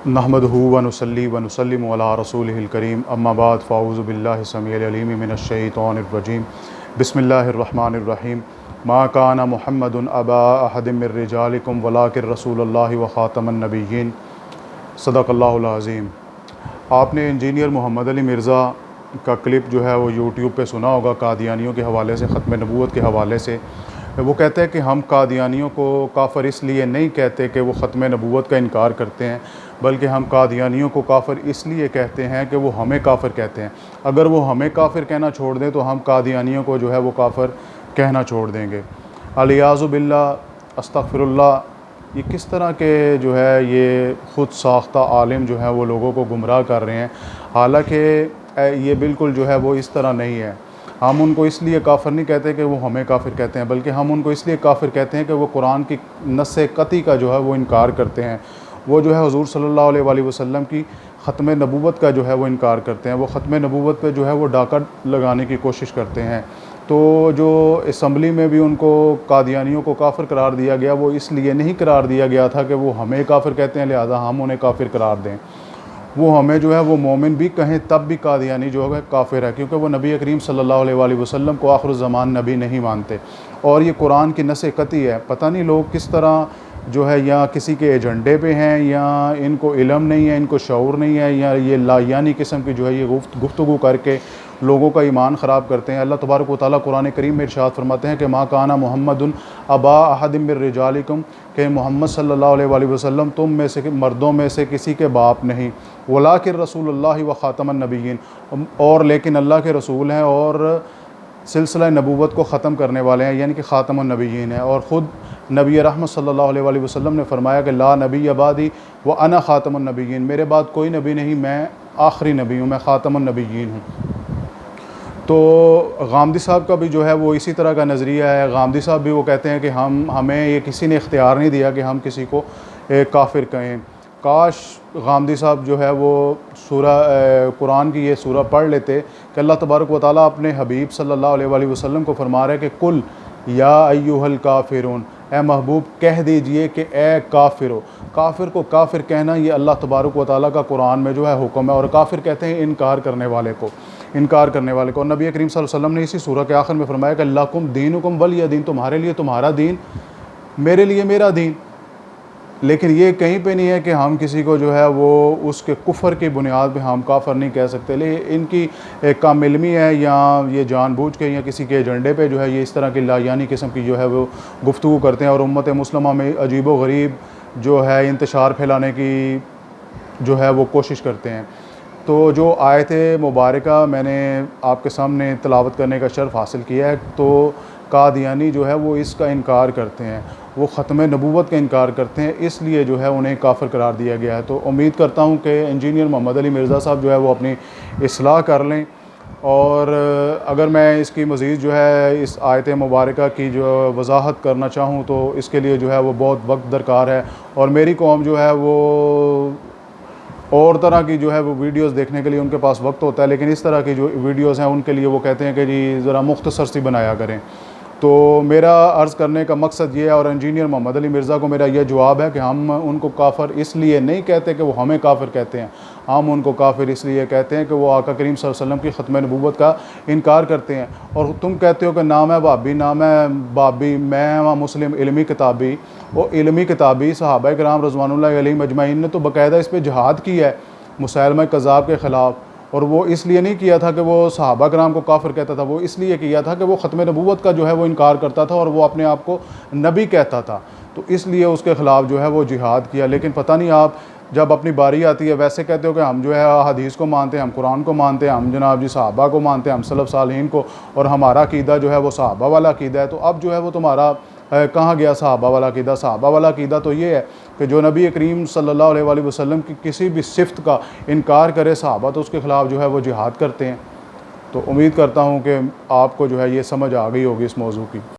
नहमदहू व नुसल्ली व नुसल्लिमु अला रसूलिहिल करीम अम्मा बाद फ़ाऊज़ु बिल्लाहि समीइल अलीम मिनश शैतानिर रजीम बिस्मिल्लाहिर रहमानिर रहीम मा काना मुहम्मदुन अबा अहदिम मिर रिजालिकुम वलाकिन रसूलुल्लाहि व ख़ातमन नबिय्यीन सदक़ल्लाहुल अज़ीम। आपने इंजीनियर मोहम्मद अली मिर्ज़ा का क्लिप जो है वो यूट्यूब पे सुना होगा, कादियानियों के हवाले से, ख़त्म नबूवत के हवाले से। वो कहते हैं कि हम कादियानियों को काफ़िर इसलिए नहीं कहते कि वो ख़त्म नबूवत का इनकार करते हैं, बल्कि हम कादियानियों को काफ़िर इसलिए कहते हैं कि वो हमें काफ़िर कहते हैं। अगर वो हमें काफ़िर कहना छोड़ दें तो हम कादियानियों को जो है वो काफ़िर कहना छोड़ देंगे। अलियाज़ु बिल्लाह, अस्तग़फ़िरुल्लाह। ये किस तरह के जो है ये ख़ुद साख्ता आलिम जो है वो लोगों को गुमराह कर रहे हैं। हालांकि ये बिल्कुल जो है वो इस तरह नहीं है। हम उनको इसलिए काफ़िर नहीं कहते कि वो हमें काफ़िर कहते हैं, बल्कि हम उनको इसलिए काफ़िर कहते हैं कि वो कुरान की नस्से कती का जो है वो इनकार करते हैं। वो जो है हज़ूर सल्लल्लाहु अलैहि वसल्लम की ख़त्म नबूवत का जो है वो इनकार करते हैं। वो ख़त्म नबूवत पे जो है वो डाका लगाने की कोशिश करते हैं। तो जो असम्बली में भी उनको कादियानियों को काफ़िर करार दिया गया, वो इसलिए नहीं करार दिया गया था कि वो हमें काफ़िर कहते हैं लिहाजा हम उन्हें काफ़िर करार दें। वो हमें जो है वो मोमिन भी कहें तब भी कादियानी जो है काफ़िर है, क्योंकि वो नबी करीम सल्लल्लाहु अलैहि वसल्लम को आखिर ज़मान नबी नहीं मानते। और ये कुरान की नस्से कती है। पता नहीं लोग किस तरह जो है या किसी के एजेंडे पे हैं, या इनको इल्म नहीं है, इनको शऊर नहीं है, या ये लायानी किस्म की जो है ये गुफ्तगू करके लोगों का ईमान ख़राब करते हैं। अल्लाह तबारक व तआला कुरान करीम में इरशाद फरमाते हैं कि मा काना मुहम्मदुन अबा अहदिम मिर रिजालिकुम, कि मोहम्मद सल्लल्लाहु अलैहि वसल्लम तुम में से मर्दों में से किसी के बाप नहीं, वलाकिन रसूलुल्लाहि व ख़ातमन नबिय्यीन, और लेकिन अल्लाह के रसूल हैं और सिलसिला नबूवत को ख़त्म करने वाले हैं, यानी कि ख़ातमुन नबिय्यीन है। और ख़ुद नबी रहमत सल्लल्लाहु अलैहि वसल्लम ने फरमाया कि ला नबी अबादी व अना ख़ातमुन नबिय्यीन, मेरे बाद कोई नबी नहीं, मैं आखिरी नबी हूँ, मैं ख़ातमुन नबिय्यीन हूँ। तो गामदी साहब का भी जो है वो इसी तरह का नज़रिया है। गामदी साहब भी वो कहते हैं कि हमें ये किसी ने इख्तियार नहीं दिया कि हम किसी को काफिर कहें। काश गामदी साहब जो है वो कुरान की ये सूरा पढ़ लेते कि अल्लाह तबारक व तआला अपने हबीब सल्लल्लाहु अलैहि वसल्लम को फरमा रहा है कि कुल या अय्युहल काफिरून, ए महबूब कह दीजिए कि ए काफिरो। काफिर को काफिर कहना ये अल्लाह तबारक व तआला का कुरान में जो है हुक्म है। और काफिर कहते हैं इनकार करने वाले को, इनकार करने वाले को। और नबी करीम सल्लल्लाहु अलैहि वसल्लम ने इसी सूरह के आखिर में फरमाया कि लकुम दीनुकुम वलिय दीन, तुम्हारे लिए तुम्हारा दीन, मेरे लिए मेरा दीन। लेकिन ये कहीं पे नहीं है कि हम किसी को जो है वो उसके कुफ़र की बुनियाद पे हम काफ़िर नहीं कह सकते। लेकिन इनकी एक काम इल्मी है, या ये जानबूझ के या किसी के एजेंडे पे जो है ये इस तरह की लायानी किस्म की जो है वो गुफ्तगू करते हैं और उम्मत मुस्लिमा में अजीब व गरीब जो है इंतशार फैलाने की जो है वो कोशिश करते हैं। तो जो आयत मुबारका मैंने आपके सामने तिलावत करने का शर्फ़ हासिल किया है, तो कादियानी जो है वो इसका इनकार करते हैं, वो ख़त्म नबूवत का इनकार करते हैं, इसलिए जो है उन्हें काफ़िर करार दिया गया है। तो उम्मीद करता हूँ कि इंजीनियर मोहम्मद अली मिर्ज़ा साहब जो है वो अपनी इस्लाह कर लें। और अगर मैं इसकी मज़ीद जो है इस आयत मुबारका की जो वजाहत करना चाहूँ तो इसके लिए जो है वो बहुत वक्त दरकार है। और मेरी कौम जो है वो और तरह की जो है वो वीडियोस देखने के लिए उनके पास वक्त होता है, लेकिन इस तरह की जो वीडियोस हैं उनके लिए वो कहते हैं कि जी ज़रा मुख्तसर सी बनाया करें। तो मेरा अर्ज़ करने का मकसद ये है, और इंजीनियर मोहम्मद अली मिर्ज़ा को मेरा यह जवाब है कि हम उनको काफ़िर इसलिए नहीं कहते कि वो हमें काफ़िर कहते हैं, हम उनको काफ़िर इसलिए कहते हैं कि वो आका करीम सल्लल्लाहु अलैहि वसल्लम की ख़त्म नबूवत का इनकार करते हैं। और तुम कहते हो कि नाम है बाबी, नाम है बाबी, मैं मुस्लिम इल्मी किताबी। वो इल्मी किताबी सहाबा किराम रज़वानुल्लाहि अलैहिम अजमईन ने तो बाकायदा इस पर जहाद किया है मुसैलमा कज़्ज़ाब के ख़िलाफ़। और वो इसलिए नहीं किया था कि वो सहाबा कराम को काफ़िर कहता था, वो इसलिए किया था कि वो ख़त्म नबूवत का जो है वो इनकार करता था और वो अपने आप को नबी कहता था, तो इसलिए उसके ख़िलाफ़ जो है वो जिहाद किया। लेकिन पता नहीं आप जब अपनी बारी आती है वैसे कहते हो कि हम जो है हदीस को मानते हैं, हम कुरान को मानते हैं, हम जनाब जी सहाबा को मानते हैं, हम सलफ़ सालिहीन को, और हमारा अक़ीदा जो है वो सहाबा वाला अक़ीदा है। तो अब जो है वो तुम्हारा कहाँ गया सहाबा वाला अक़ीदा? सहाबा वाला अक़ीदा तो ये है कि जो नबी करीम सल्लल्लाहु अलैहि वसल्लम की किसी भी सिफ़त का इनकार करे सहाबा, तो उसके ख़िलाफ़ जो है वो जिहाद करते हैं। तो उम्मीद करता हूँ कि आपको जो है ये समझ आ गई होगी इस मौजू की।